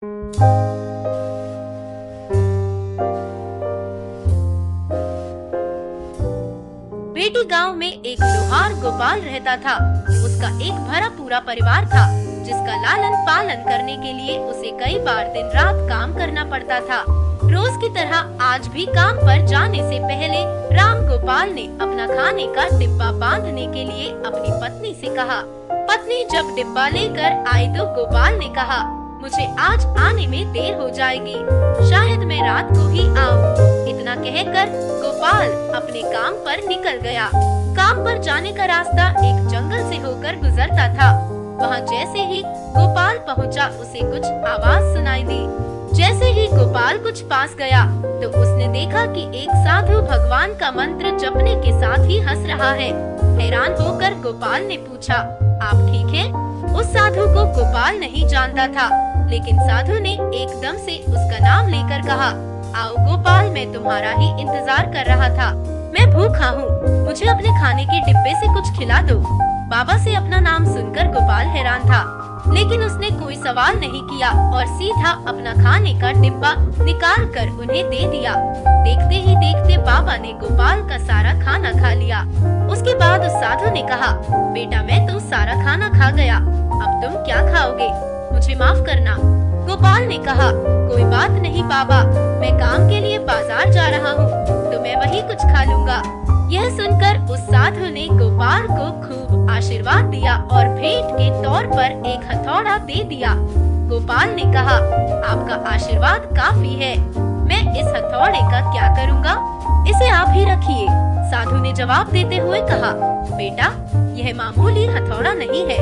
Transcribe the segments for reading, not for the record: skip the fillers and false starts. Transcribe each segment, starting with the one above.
बेटी गांव में एक लोहार गोपाल रहता था। उसका एक भरा पूरा परिवार था, जिसका लालन पालन करने के लिए उसे कई बार दिन रात काम करना पड़ता था। रोज की तरह आज भी काम पर जाने से पहले राम गोपाल ने अपना खाने का डिब्बा बांधने के लिए अपनी पत्नी से कहा। पत्नी जब डिब्बा लेकर आई तो गोपाल ने कहा, मुझे आज आने में देर हो जाएगी, शायद मैं रात को ही आऊँ। इतना कहकर गोपाल अपने काम पर निकल गया। काम पर जाने का रास्ता एक जंगल से होकर गुजरता था। वहाँ जैसे ही गोपाल पहुँचा, उसे कुछ आवाज सुनाई दी। जैसे ही गोपाल कुछ पास गया तो उसने देखा कि एक साधु भगवान का मंत्र जपने के साथ ही हंस रहा है। हैरान होकर गोपाल ने पूछा, आप ठीक हैं? उस साधु को गोपाल नहीं जानता था, लेकिन साधु ने एकदम से उसका नाम लेकर कहा, आओ गोपाल, मैं तुम्हारा ही इंतजार कर रहा था। मैं भूखा हूँ, मुझे अपने खाने के डिब्बे से कुछ खिला दो। बाबा से अपना नाम सुनकर गोपाल हैरान था, लेकिन उसने कोई सवाल नहीं किया और सीधा अपना खाने का डिब्बा निकाल कर उन्हें दे दिया। देखते ही देखते बाबा ने गोपाल का सारा खाना खा लिया। उसके बाद उस साधु ने कहा, बेटा मैं तो सारा खाना खा गया, अब तुम क्या खाओगे? मुझे माफ करना। गोपाल ने कहा, कोई बात नहीं बाबा, मैं काम के लिए बाजार जा रहा हूँ, तो मैं वही कुछ खा लूँगा। यह सुनकर उस साधु ने गोपाल को खूब आशीर्वाद दिया और भेंट के तौर पर एक हथौड़ा दे दिया। गोपाल ने कहा, आपका आशीर्वाद काफी है, मैं इस हथौड़े का क्या करूँगा? इसे आप ही रखिए। साधु ने जवाब देते हुए कहा, बेटा यह मामूली हथौड़ा नहीं है,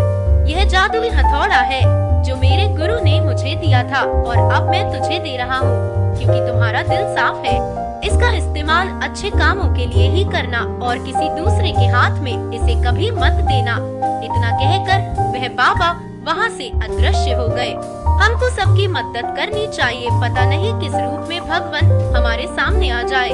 यह जादुई हथौड़ा है जो मेरे गुरु ने मुझे दिया था और अब मैं तुझे दे रहा हूँ, क्योंकि तुम्हारा दिल साफ है। इसका इस्तेमाल अच्छे कामों के लिए ही करना और किसी दूसरे के हाथ में इसे कभी मत देना। इतना कहकर वह बाबा वहाँ से अदृश्य हो गए। हमको सबकी मदद करनी चाहिए, पता नहीं किस रूप में भगवान हमारे सामने आ जाए।